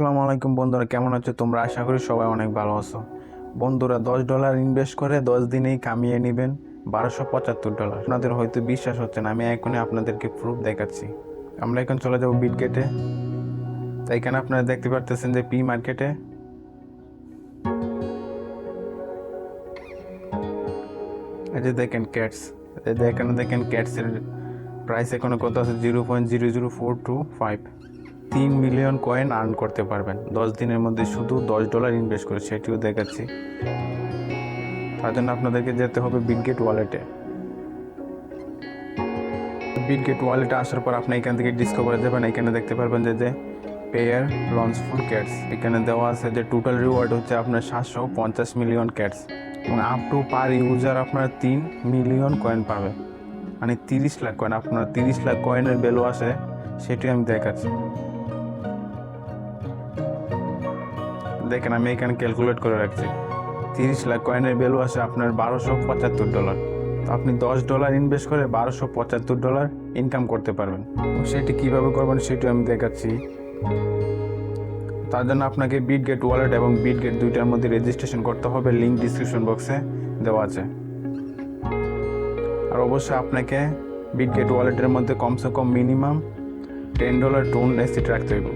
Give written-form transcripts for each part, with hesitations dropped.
আসসালামু আলাইকুম বন্ধুরা, কেমন আছো তোমরা? আশা করি সবাই অনেক ভালো আছো। বন্ধুরা, $10 ইনভেস্ট করে 10 দিনেই কামিয়ে নেবেন $1275। আপনাদের হয়তো বিশ্বাস হচ্ছে না, আমি এখনই আপনাদেরকে প্রুফ দেখাচ্ছি। আমরা এখন চলে যাব বিটগেটে। তাই এখানে আপনারা দেখতে পারতেছেন যে পি মার্কেটে এই যে দেখেন ক্যাটস, এখানে দেখেন ক্যাটসের প্রাইস এখানে কত আছে, 0.00425। 3 মিলিয়ন কয়েন আর্ন করতে পারবেন 10 দিনের মধ্যে, শুধু $10 ইনভেস্ট করে, সেটিও দেখাচ্ছি। তার জন্য আপনাদেরকে যেতে হবে বিটগেট ওয়ালেটে। বিটগেট ওয়ালেটে আসার পর আপনি এখান থেকে ডিসকভারে যাবেন। এখানে দেখতে পারবেন যে পেয়ার লঞ্চ ফর ক্যাটস, এখানে দেওয়া আছে যে টোটাল রিওয়ার্ড হচ্ছে আপনার 750 মিলিয়ন ক্যাটস, এবং আপ টু পার ইউজার আপনার 3 মিলিয়ন কয়েন পাবে, মানে 30 লাখ কয়েন। আপনার 30 লাখ কয়েনের ভ্যালু আসে, সেটি আমি দেখাচ্ছি। দেখেন আমি এখানে ক্যালকুলেট করে রাখছি। 30 লাখ কয়েনের ভ্যালু আসে আপনার $1275। তো আপনি $10 ইনভেস্ট করে $1275 ইনকাম করতে পারবেন। সেটি কীভাবে করবেন সেটি আমি দেখাচ্ছি। তার জন্য আপনাকে বিটগেট ওয়ালেট এবং বিটগেট দুইটার মধ্যে রেজিস্ট্রেশন করতে হবে। লিঙ্ক ডিসক্রিপশন বক্সে দেওয়া আছে। আর অবশ্যই আপনাকে বিটগেট ওয়ালেটের মধ্যে কমসে কম মিনিমাম $10 টোন এসিট রাখতে হবে,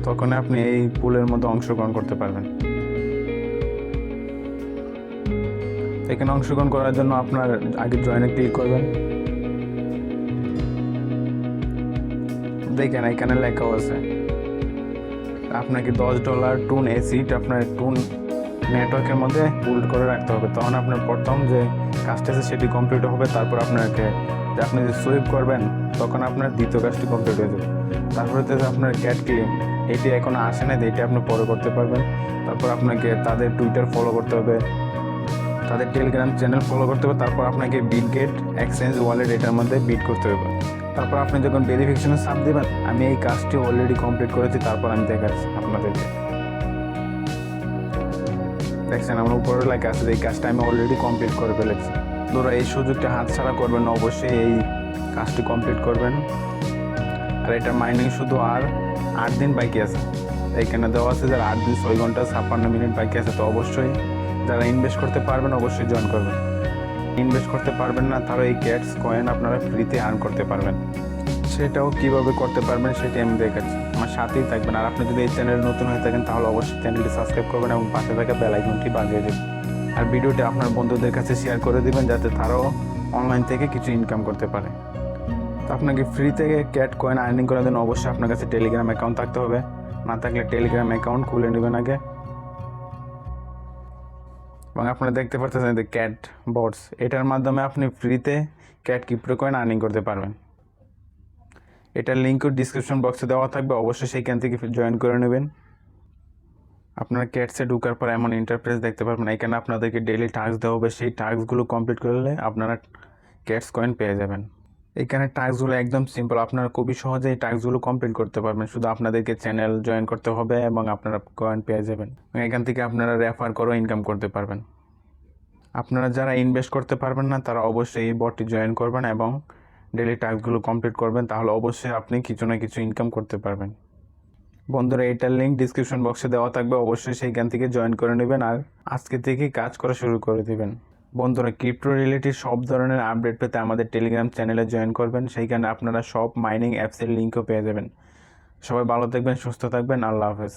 তখন আপনি এই পুলের মধ্যে অংশগ্রহণ করতে পারবেন। এখানে অংশগ্রহণ করার জন্য আপনার আগে জয়েনে ক্লিক করবেন। দেখেন এখানে লেখাও আছে আপনাকে $10 টুন এসিট আপনার টুন নেটওয়ার্কের মধ্যে পুল করে রাখতে হবে। তখন আপনার প্রথম যে কাজটা আছে সেটি কমপ্লিট হবে। তারপর আপনাকে আপনি যে সুইপ করবেন তখন আপনার দ্বিতীয় কাজটি কমপ্লিট হয়ে যাবে। তারপরে তো আপনার ক্যাট ক্লেম, এটি এখনো আসে না, এটি আপনি পরে করতে পারবেন। তারপর আপনাকে তাদের টুইটার ফলো করতে হবে, তাদের টেলিগ্রাম চ্যানেল ফলো করতে হবে। তারপর আপনাকে বিটগেট এক্সচেঞ্জ ওয়ালেট এটার মধ্যে বিট করতে হবে। তারপর আপনি যখন ভেরিফিকেশনে চাপ দেবেন, আমি এই কাজটি অলরেডি কমপ্লিট করেছি, তারপর আমি দেখাচ্ছি আপনাদেরকে। দেখছেন আমার উপরে লেখা আছে, এই কাজটা আমি অলরেডি কমপ্লিট করে ফেলেছি। ধরো এই সুযোগটা হাতছাড়া করবেন না, অবশ্যই এই কাজটি কমপ্লিট করবেন। আর এটা মাইনিং শুধু আর 8 দিন বাকি আছে। এখানে দেওয়া আছে যারা 8 দিন 6 ঘন্টা 56 মিনিট বাকি আছে। তো অবশ্যই যারা ইনভেস্ট করতে পারবেন অবশ্যই জয়েন করবেন। ইনভেস্ট করতে পারবেন না, তাহলে এই ক্যাটস কয়েন আপনারা ফ্রিতে আর্ন করতে পারবেন। সেটাও কিভাবে করতে পারবেন সেটি আমি দেখাচ্ছি, আমার সাথেই থাকবেন। আর আপনি যদি এই চ্যানেলে নতুন হয়ে থাকেন তাহলে অবশ্যই চ্যানেলটি সাবস্ক্রাইব করবেন এবং পাশে থাকা বেল আইকনটি বাজিয়ে দেবেন। আর ভিডিওটি আপনার বন্ধুদের কাছে শেয়ার করে দিবেন, যাতে তারাও অনলাইন থেকে কিছু ইনকাম করতে পারে। তো আপনাকে ফ্রি থেকে ক্যাট কয়েন আর্নিং করার জন্য অবশ্যই আপনার কাছে টেলিগ্রাম অ্যাকাউন্ট থাকতে হবে। না থাকলে টেলিগ্রাম অ্যাকাউন্ট খুলে নেবেন আগে। এবং আপনারা দেখতে পাচ্ছেন যে ক্যাট বটস, এটার মাধ্যমে আপনি ফ্রিতে ক্যাট ক্রিপ্টো কয়েন আর্নিং করতে পারবেন। এটার লিঙ্কও ডিসক্রিপশন বক্সে দেওয়া থাকবে, অবশ্যই সেইখান থেকে জয়েন করে নেবেন। আপনারা ক্যাটসে ঢোকার পর এমন ইন্টারফেস দেখতে পারবেন। এখানে আপনাদেরকে ডেইলি টাস্ক দেওয়া হবে, সেই টাস্কগুলো কমপ্লিট করলে আপনারা ক্যাটস কয়েন পেয়ে যাবেন। এখানে টাস্কগুলো একদম সিম্পল, আপনারা খুবই সহজে এই টাস্কগুলো কমপ্লিট করতে পারবেন। শুধু আপনাদেরকে চ্যানেল জয়েন করতে হবে এবং আপনারা কয়েন পেয়ে যাবেন। এখান থেকে আপনারা রেফার করেও ইনকাম করতে পারবেন। আপনারা যারা ইনভেস্ট করতে পারবেন না তারা অবশ্যই এই বটটি জয়েন করবেন এবং ডেইলি টাস্কগুলো কমপ্লিট করবেন, তাহলে অবশ্যই আপনি কিছু না কিছু ইনকাম করতে পারবেন। বন্ধুরা, এটার লিঙ্ক ডিসক্রিপশন বক্সে দেওয়া থাকবে, অবশ্যই সেইখান থেকে জয়েন করে নেবেন আর আজকে থেকেই কাজ করা শুরু করে দেবেন। বন্ধুরা, ক্রিপ্টো রিলেটেড সব ধরনের আপডেট পেতে আমাদের টেলিগ্রাম চ্যানেলে জয়েন করবেন, সেইখানে আপনারা সব মাইনিং অ্যাপসের লিঙ্কও পেয়ে যাবেন। সবাই ভালো থাকবেন, সুস্থ থাকবেন, আল্লাহ হাফেজ।